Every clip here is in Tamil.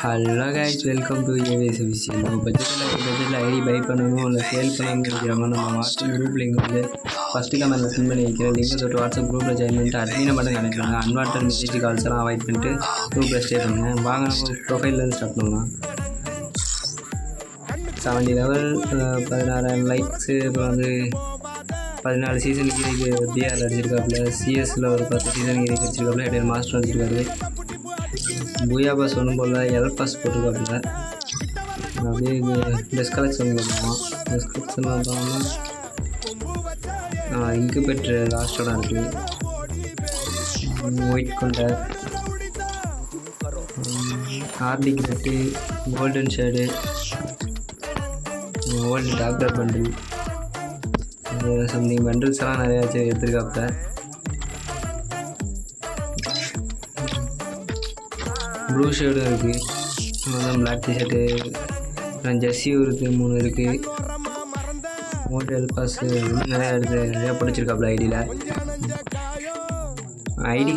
Hello guys, welcome to AVS விஷயம். நம்ம பட்ஜெட்டில் ஐடி பை பண்ணணும் இல்லை சேல் பண்ணணும்னு நினைக்கிறவங்க நம்ம வாட்ஸ்அப் குரூப் லிங்க் வந்து ஃபஸ்ட்டு கமெண்ட்டில் சென்ட் பண்ணி வைக்கிறேன். லிங்கை தொட்டு வாட்ஸ்அப் குரூப்பில் ஜாயின் பண்ணிட்டு அட்மினை மட்டும் கனெக்ட் அன்வான்ட் மெசேஜ் கால்ஸ் எல்லாம் அவாய்ட் பண்ணிட்டு குரூப்பில் ஸ்டே பண்ணுங்கள். வாங்க நம்ம ப்ரொஃபைல்லேருந்து ஸ்டார்ட் பண்ணலாம். 70 லெவல், 16,000 லைக்ஸு, அப்புறம் வந்து 14 சீசன் கீரைக்கு பிஆர் அடிச்சிருக்காப்புல, சிஎஸ்சில் ஒரு 10 சீசன் கீரைக்கு அடிச்சிருக்காப்புல, இடையில மாஸ்டர் அடிச்சிருக்காரு. பூயா பாஸ் ஒன்றும் போல் எல் பாஸ் போட்டிருக்காப்புல. அப்படியே டெஸ்க் கலெக்ஷன் பண்ணுவோம். டெஸ்க் கலெக்ஷன் பார்த்தோம்னா இங்கு பெற்று லாஸ்டோட இருக்குது. ஒயிட் கொண்ட arctic red, golden shade, old doctor bundle, something bundles எல்லாம் நிறையா எடுத்துருக்காப்புல. ப்ளூ ஷேடும் இருக்குது, பிளாக் டிஷர்ட்டு, ஜெர்சியும் இருக்குது, 3 இருக்குது. ஹோட்டல் பாஸ் நிறையா படிச்சிருக்காப்புல ஐடியில். ஐடி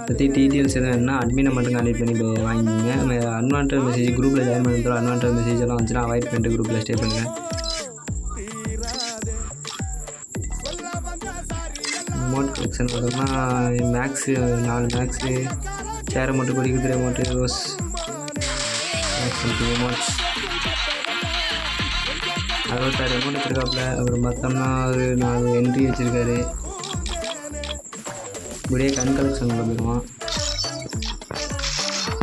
பற்றி டீட்டெயில்ஸ் எதுவும் வேணுன்னா அட்மினை மட்டும் கான்டெக்ட் பண்ணி வாங்கிக்கோங்க. அன்வான்ட் மெசேஜ் குரூப்பில் ஜாயின் பண்ணுறோம். அன்வான்ட் மெசேஜ் எல்லாம் வந்துச்சுன்னா அவாய்ட் பண்ணிட்டு குரூப்பில் ஸ்டே பண்ணுங்கள். அமௌண்ட் கலெக்ஷன் பார்த்தோம்னா மேக்ஸு 4 மேக்ஸு, சேரை மட்டும் குடிக்கிற amount, rose something amounts 66 amount வச்சுருக்காப்புல. அப்புறம் பார்த்தோம்னா ஒரு 4 என்ட்ரி வச்சுருக்காரு. இப்படியே கன் கலெக்ஷன் போயிடுவான்.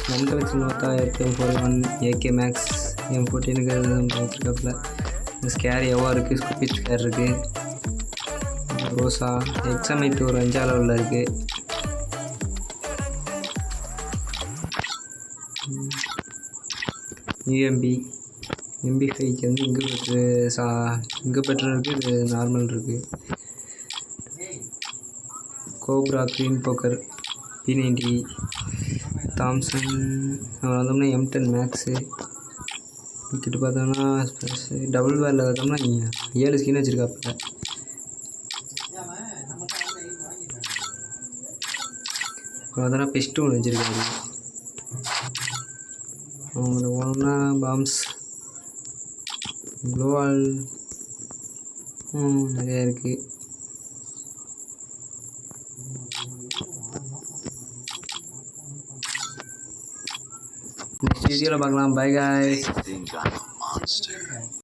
கன் கலெக்ஷன் பார்த்தா FM41, AK மேக்ஸ், M14க்கு வச்சுருக்காப்புல. ஸ்கேர் எவ்வளோ இருக்குது, ஸ்கூபிச் ஸ்கேர் இருக்குது, ரோஸா எக்ஸாமைட் ஒரு 5 அளவில் இருக்குது. யூஎம்பி MP5க்கு வந்து இங்கே பெட்ரு இருக்குது, இது நார்மல் இருக்குது. Cobra, green poker, P90, Thompson. அப்புறம் வந்தோம்னா M10 மேக்ஸு. கிட்ட பார்த்தோம்னா டபுள் வேரில் பார்த்தோம்னா 7 ஸ்கின் வச்சுருக்காப்புல. அப்புறம் பார்த்தோன்னா பெஸ்ட்டு ஒன்று வச்சுருக்காரு. அவங்கள போனோம்னா பாம்ஸ், க்ளோவால் நிறையா இருக்குது. நெக்ஸ்ட் வீடியோவில் பார்க்கலாம். By guys.